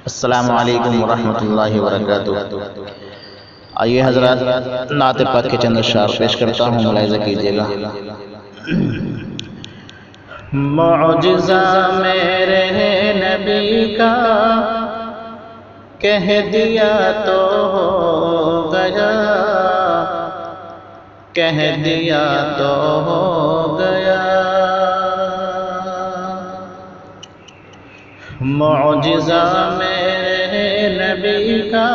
السلام علیکم ورحمۃ اللہ وبرکاتہ۔ آئیے حضرات، نعت پاک کے چند اشعار پیش کرتا ہوں، ملاحظہ کیجیے گا۔ معجزہ میرے نبی کا کہہ دیا تو ہو گیا، کہہ دیا تو ہو گیا۔ معجزہ میرے نبی کا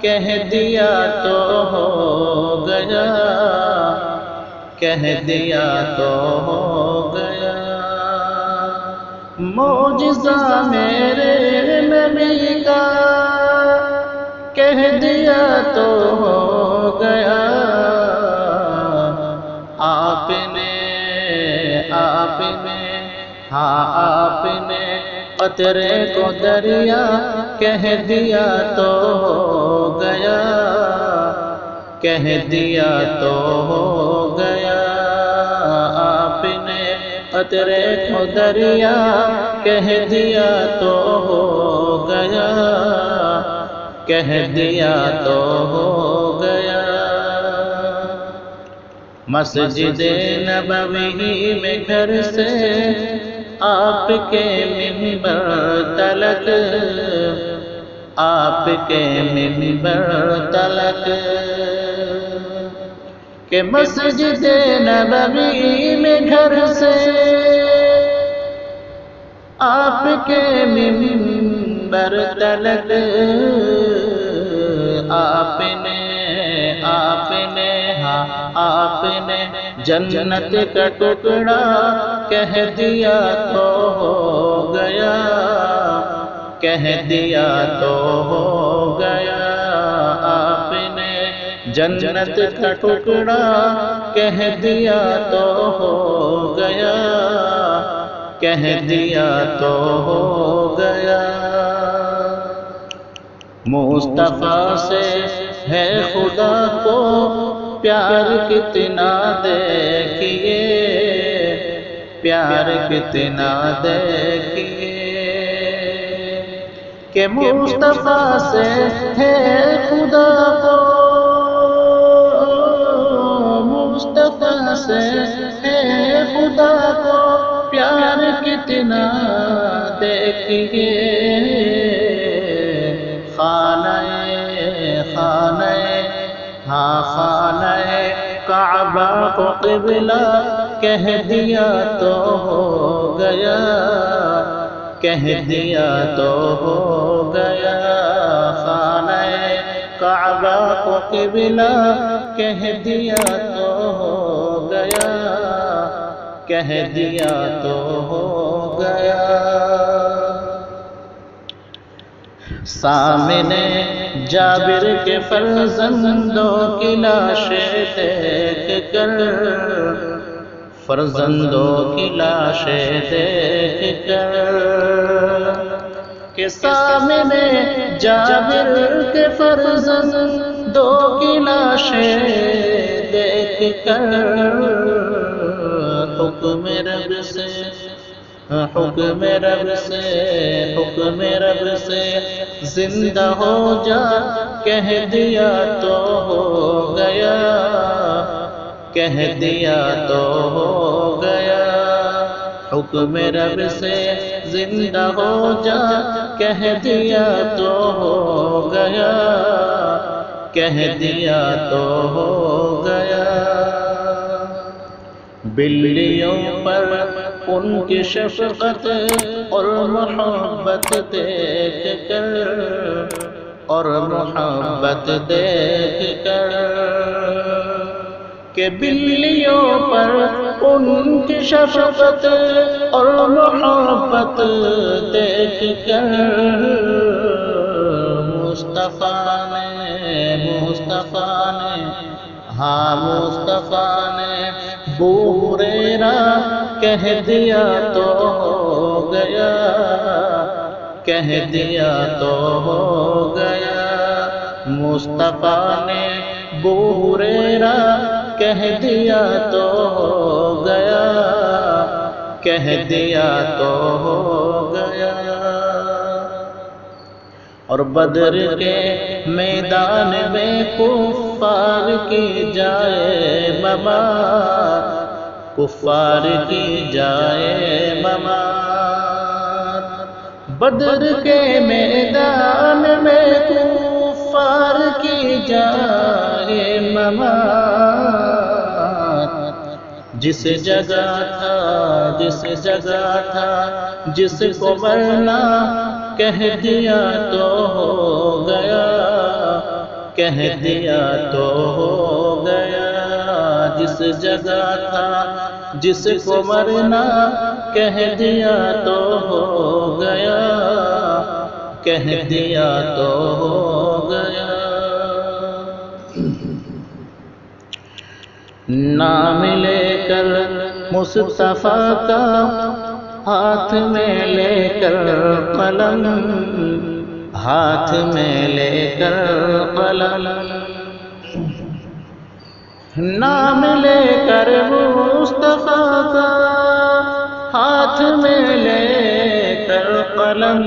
کہہ دیا تو ہو گیا، کہہ دیا تو ہو گیا۔ معجزہ میرے نبی کا کہہ دیا تو ہو گیا۔ آپ نے آپ نے قطرے کو دریا کہہ دیا تو ہو گیا، کہہ دیا تو ہو گیا۔ آپ نے قطرے کو دریا کہہ دیا تو ہو گیا، کہہ دیا تو ہو گیا۔ مسجد نبوی میں گھر سے آپ کے منبر تلک، آپ کے منبر تلک، کہ مسجد نبوی میں گھر سے آپ کے منبر تلک۔ آپ نے جنت کا ٹکڑا کہہ دیا تو ہو گیا، کہہ دیا تو ہو گیا۔ آپ نے جنت کا ٹکڑا کہہ دیا تو ہو گیا، کہہ دیا تو ہو گیا۔ مصطفیٰ سے ہے خدا کو پیار کتنا دیکھیے، پیار کتنا دیکھیے، کہ مصطفیٰ سے ہے خدا کو، مصطفیٰ سے ہے خدا کو پیار کتنا دیکھیے۔ خانہ کعبہ کو قبلہ کہہ دیا تو ہو گیا، کہہ دیا تو ہو گیا۔ خانہ کعبہ کو قبلہ کہہ دیا تو ہو گیا، کہہ دیا تو ہو گیا۔ سامنے جابر کے فرزندوں کی لاشیں دیکھ کر، فرزندوں کی لاشیں دیکھ کر، کہ سامنے جابر کے فرزندوں کی لاشیں دیکھ کر، حکم رب سے، حکم رب سے، حکم رب سے زندہ ہو جا کہہ دیا تو ہو گیا، کہہ دیا تو ہو گیا۔ حکم رب سے زندہ ہو جا کہہ دیا تو ہو گیا، کہہ دیا تو ہو گیا۔ بلیوں پر ان کی شفقت اور محبت دیکھ کر، اور محبت دیکھ کر، کہ بلیوں پر ان کی شفقت اور محبت دیکھ کر، مصطفیٰ نے ابو ہریرہ کہہ دیا تو ہو گیا، کہہ دیا تو ہو گیا۔ مصطفیٰ نے ابو ہریرہ کہہ دیا تو ہو گیا، کہہ دیا تو ہو گیا۔ اور بدر کے میدان میں کفار کی جائے ممات، کفار کی جائے ممات، بدر کے میدان میں کفار کی جائے ممات، جس جگہ تھا جس کو مرنا کہہ دیا تو ہو گیا، کہہ دیا تو ہو گیا، جس جگہ تھا جس کو مرنا کہہ دیا تو ہو گیا، کہہ دیا تو ہو گیا۔ نام لے کر مصطفیٰ کا ہاتھ میں لے کر قلم، ہاتھ میں لے کر قلم، نام لے کر مصطفیٰ کا ہاتھ میں لے کر قلم،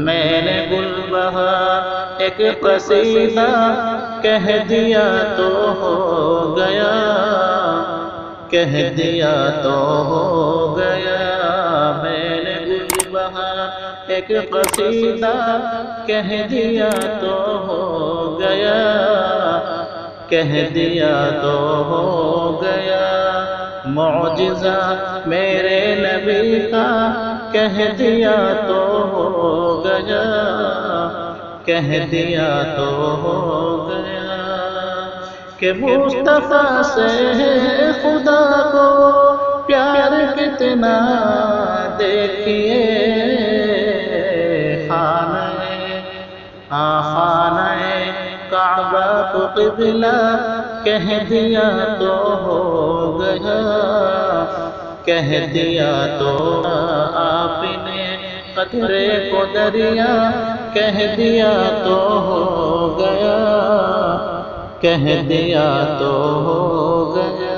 میں نے گل بہار ایک قصیدہ کہہ دیا تو ہو گیا، کہہ دیا تو ہو گیا، میں نے گل بہار ایک قصیدہ کہہ دیا تو ہو گیا، کہہ دیا تو ہو گیا، معجزہ میرے نبی کا کہہ دیا تو ہو گیا، کہہ دیا تو ہو گیا، کہ مصطفیٰ سے خدا کو پیار کتنا دیکھیے، خانہ کعبہ کو قبلہ کہہ دیا تو ہو گیا، کہہ دیا تو آپ نے قطرے کو دریا کہہ دیا تو ہو گیا، کہہ دیا تو ہو گیا۔